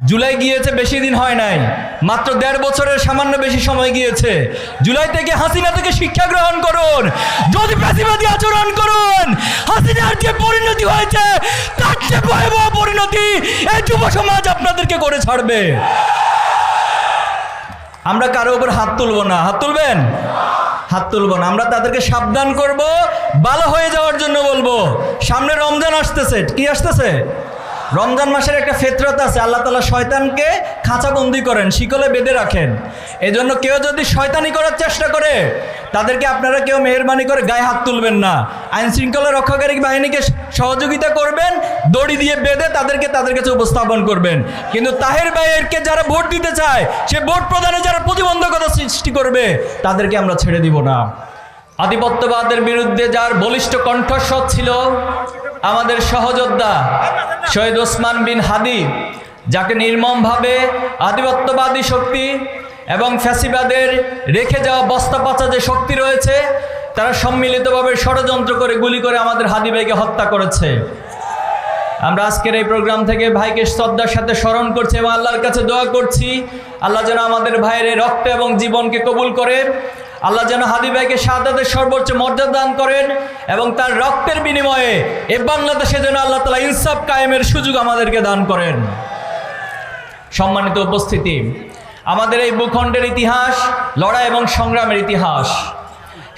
জুলাই গিয়েছে, বেশি দিন হয় নাই, মাত্র 1.5 বছরের সামান্য বেশি সময় গিয়েছে। জুলাই থেকে হাসিনা থেকে শিক্ষা গ্রহণ করুন। যদি ফ্যাসিবাদী আচরণ করুন, হাসিনার যে পরিণতি হয়েছে তার চেয়ে ভয়াবহ পরিণতি এই যুব সমাজ আপনাদেরকে করে ছাড়বে। আমরা কারো উপর হাত তুলব না। হাত তুলবেন? হাত তুলব না। আমরা তাদেরকে সাবধান করব, ভালো হয়ে যাওয়ার জন্য বলবো। সামনে রমজান আসতেছে। কি আসতেছে? রমজান মাসের একটা ফিতরত আছে। আল্লাহ তাআলা শয়তানকে খাঁচাবন্দি করেন, শিকলে বেঁধে রাখেন। এজন্য কেউ যদি শয়তানি করার চেষ্টা করে, তাদেরকে আপনারা কেউ মেহেরবানি করে গায়ে হাত তুলবেন না। আইন শৃঙ্খলা রক্ষাকারী বাহিনীকে সহযোগিতা করবেন, দড়ি দিয়ে বেঁধে তাদেরকে তাদের কাছে উপস্থাপন করবেন। কিন্তু তাহের ভাইয়েরকে যারা ভোট দিতে চায়, সে ভোট প্রদানে যারা প্রতিবন্ধকতা সৃষ্টি করবে, তাদেরকে আমরা ছেড়ে দিব না। আধিপত্যবাদের বিরুদ্ধে যার বলিষ্ঠ কণ্ঠস্বর ছিল আমাদের সহযোদ্ধা শহীদ ওসমান বিন হাদি, যাকে নির্মমভাবে আধিপত্যবাদী শক্তি এবং ফ্যাসিবাদের রেখে যাওয়া বস্তা পচা যে শক্তি রয়েছে, তারা সম্মিলিতভাবে ষড়যন্ত্র করে গুলি করে আমাদের হাদি ভাইকে হত্যা করেছে। আমরা আজকের এই প্রোগ্রাম থেকে ভাইকে শ্রদ্ধার সাথে স্মরণ করছি এবং আল্লাহর কাছে দোয়া করছি, আল্লাহ যেন আমাদের ভাইয়ের রক্ত এবং জীবনকে কবুল করেন। আল্লাহ যেন হাদি ভাইকে শাহাদাতের সর্বোচ্চ মর্যাদা দান করেন এবং তার রক্তের বিনিময়ে এ বাংলাদেশে যেন আল্লাহ তাআলা ইনসাফ কায়েমের সুযোগ আমাদেরকে দান করেন। সম্মানিত উপস্থিতি, আমাদের এই ভূখণ্ডের ইতিহাস লড়াই এবং সংগ্রামের ইতিহাস।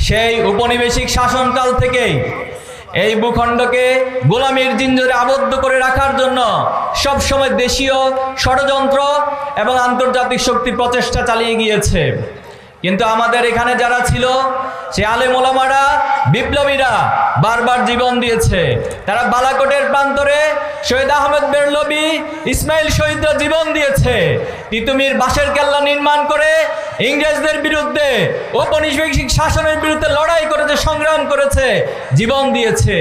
সেই উপনিবেশিক শাসনকাল থেকেই এই ভূখণ্ডকে গোলামীর জিঞ্জরে আবদ্ধ করে রাখার জন্য সবসময় দেশীয় ষড়যন্ত্র এবং আন্তর্জাতিক শক্তি প্রচেষ্টা চালিয়ে গিয়েছে। কিন্তু আমাদের এখানে যারা ছিল, সে আলেম ওলামারা, বিপ্লবীরা বারবার জীবন দিয়েছে। তারা বালাকোটের প্রান্তরে শহীদ আহমেদ বেরলভী, ইসমাইল শহীদরা জীবন দিয়েছে। তিতুমির বাঁশের কেল্লা নির্মাণ করে ইংরেজদের বিরুদ্ধে, ঔপনিবেশিক শাসনের বিরুদ্ধে লড়াই করেছে, সংগ্রাম করেছে, জীবন দিয়েছে।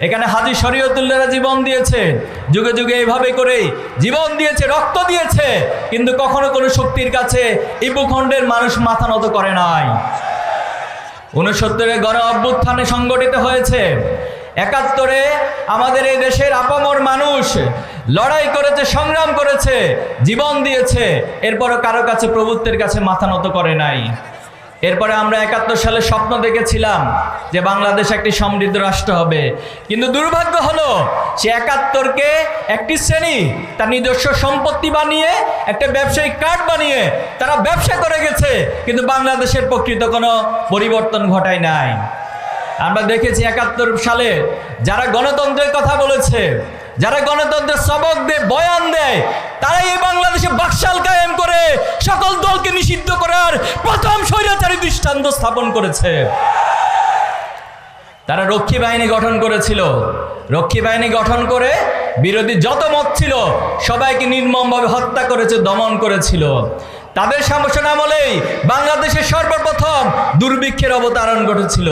এখানে হাজী শরীয়তুল্লাহরা জীবন দিয়েছে, যুগে যুগে এইভাবে করেই জীবন দিয়েছে, রক্ত দিয়েছে। কিন্তু কখনো কোনো শক্তির কাছে এই ভূখণ্ডের মানুষ মাথা নত করে নাই। 69-এ গণ অভ্যুত্থানে সংগঠিত হয়েছে। 71-এ আমাদের এই দেশের আপামর মানুষ লড়াই করেছে, সংগ্রাম করেছে, জীবন দিয়েছে। এরপরও কারো কাছে, প্রভুত্বের কাছে মাথা নত করে নাই। এরপরে আমরা 71 সালে স্বপ্ন দেখেছিলাম যে বাংলাদেশ একটি সমৃদ্ধ রাষ্ট্র হবে। কিন্তু দুর্ভাগ্য হলো, সে 71-কে একটি শ্রেণী তার নিজস্ব সম্পত্তি বানিয়ে, একটা ব্যবসায়িক কার্ড বানিয়ে তারা ব্যবসা করে গেছে, কিন্তু বাংলাদেশের প্রকৃত কোনো পরিবর্তন ঘটায় নাই। আমরা দেখেছি 71 সালে যারা গণতন্ত্রের কথা বলেছে, যারা গণতন্ত্রের সবক দেয়, বয়ান দেয়, তারাই এই বাংলাদেশে বাকশাল কায়েম করে সকল দলকে নিষিদ্ধ করার প্রথম স্বৈরাচারী দৃষ্টান্ত স্থাপন করেছে। তারা রক্ষী বাহিনী গঠন করেছিল। রক্ষী বাহিনী গঠন করে বিরোধী যত মত ছিল সবাইকে নির্মমভাবে হত্যা করেছে, দমন করেছিল। তাদের শাসন আমলেই বাংলাদেশের সর্বপ্রথম দুর্ভিক্ষের অবতারণ ঘটেছিল।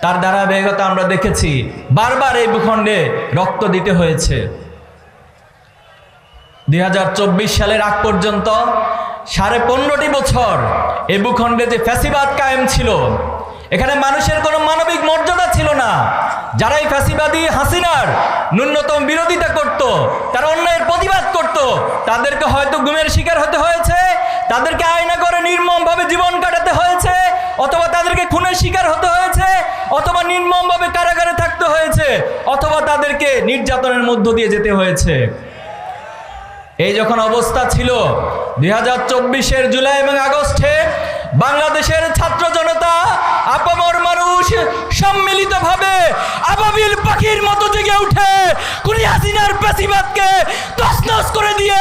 তার ধারাবাহিকতা আমরা দেখেছি, বারবার এই ভূখণ্ডে রক্ত দিতে হয়েছে। 2024 সালের আগ পর্যন্ত 15.5 বছর এই ভূখণ্ডে যে ফ্যাসিবাদ কায়েম ছিল, এখানে মানুষের কোনো মানবিক মর্যাদা ছিল না। যারা এই ফ্যাসিবাদী হাসিনার ন্যূনতম বিরোধিতা করত, তারা অন্যায়ের প্রতিবাদ করত, তাদেরকে হয়তো গুমের শিকার হতে হয়েছে, তাদেরকে আয়না করে নির্মমভাবে জীবন কাটাতে হয়েছে, অথবা তাদেরকে খুনের শিকার হতে হয়েছে, অথবা নির্মমভাবে কারাগারে থাকতে হয়েছে, অথবা তাদেরকে নির্যাতনের মধ্য দিয়ে যেতে হয়েছে। এই যখন অবস্থা ছিল, 2024-এর জুলাই এবং আগস্টে বাংলাদেশের ছাত্র জনতা, আপামর মানুষ সম্মিলিতভাবে আবাবিল পাখির মতো জেগে উঠে কুলি হাসিনার ফ্যাসিবাদকে তছনছ করে দিয়ে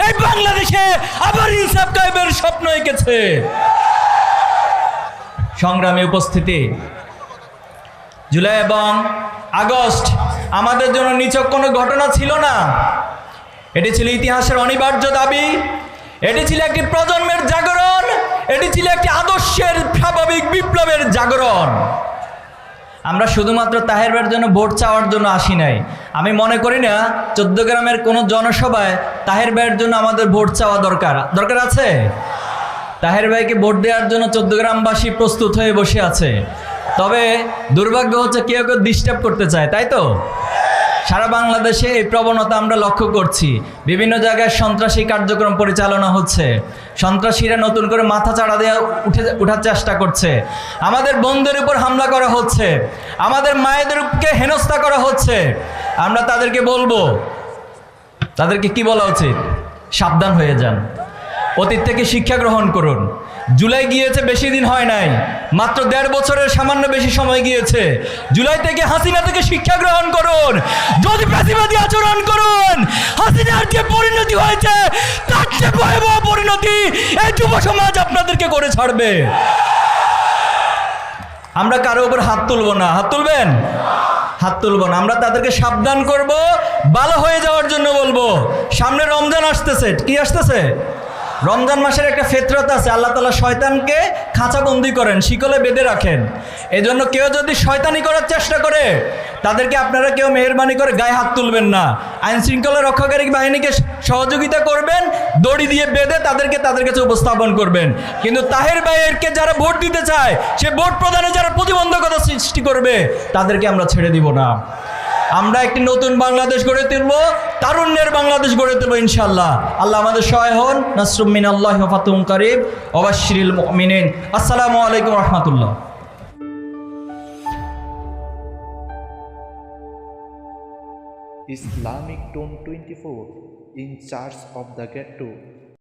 এই বাংলাদেশে আবার ইনসাফ কায়েমের স্বপ্ন এঁকেছে। সংগ্রামী উপস্থিতি, জুলাই এবং আগস্ট আমাদের জন্য নিছক কোনো ঘটনা ছিল না। এটি ছিল ইতিহাসের অনিবার্য দাবি, এটি ছিল একটি প্রজন্মের জাগরণ, এটি ছিল একটি আদর্শের স্বাভাবিক বিপ্লবের জাগরণ। আমরা শুধুমাত্র তাহের ভাইয়ের জন্য ভোট চাওয়ার জন্য আসি নাই। আমি মনে করি না 14 গ্রামের কোনো জনসভায় তাহের ভাইয়ের জন্য আমাদের ভোট চাওয়া দরকার আছে। তাহের ভাইকে ভোট দেওয়ার জন্য 14 গ্রামবাসী প্রস্তুত হয়ে বসে আছে। তবে দুর্ভাগ্য হচ্ছে কেউ কেউ ডিস্টার্ব করতে চায়, তাই তো? সারা বাংলাদেশে এই প্রবণতা আমরা লক্ষ্য করছি। বিভিন্ন জায়গায় সন্ত্রাসী কার্যক্রম পরিচালনা হচ্ছে, সন্ত্রাসীরা নতুন করে মাথা চাড়া দিয়ে উঠার চেষ্টা করছে, আমাদের বোনদের উপর হামলা করা হচ্ছে, আমাদের মায়েদেরকে হেনস্থা করা হচ্ছে। আমরা তাদেরকে বলবো, তাদেরকে কি বলা উচিত? সাবধান হয়ে যান, অতীত থেকে শিক্ষা গ্রহণ করুন। জুলাই গিয়েছে, বেশি দিন হয় নাই, মাত্র 1.5 বছরের সামান্য বেশি সময় গিয়েছে। জুলাই থেকে হাসিনা থেকে শিক্ষা গ্রহণ করুন। যদি ফ্যাসিবাদী আচরণ করুন, হাসিনার যে পরিণতি হয়েছে তার চেয়ে ভয়াবহ পরিণতি এই যুব সমাজ আপনাদেরকে করে ছাড়বে। আমরা কারো উপর হাত তুলব না। হাত তুলবেন? হাত তুলব না। আমরা তাদেরকে সাবধান করব, ভালো হয়ে যাওয়ার জন্য বলবো। সামনে রমজান আসতেছে। কি আসতেছে? রমজান মাসের একটা ফিতরত আছে। আল্লাহ তাআলা শয়তানকে খাঁচাবন্দি করেন, শিকলে বেঁধে রাখেন। এজন্য কেউ যদি শয়তানি করার চেষ্টা করে, তাদেরকে আপনারা কেউ মেহেরবানি করে গায়ে হাত তুলবেন না। আইন শৃঙ্খলা রক্ষাকারী বাহিনীকে সহযোগিতা করবেন, দড়ি দিয়ে বেঁধে তাদেরকে তাদের কাছে উপস্থাপন করবেন। কিন্তু তাহের ভাইয়েরকে যারা ভোট দিতে চায়, সে ভোট প্রদানে যারা প্রতিবন্ধকতা সৃষ্টি করবে, তাদেরকে আমরা ছেড়ে দিব না। আমরা একটি নতুন বাংলাদেশ গড়ে তুলব, তারুণ্যের বাংলাদেশ গড়ে তুলব ইনশাআল্লাহ। আল্লাহ আমাদের সহায় হন। নাসরুম মিনাল্লাহি ওয়া ফাতহুন কারীব ওয়া বাশশিরিল মুমিনিন। আসসালামু আলাইকুম ওয়া রাহমাতুল্লাহ। Islamic Tone 24 in charge of the ghetto.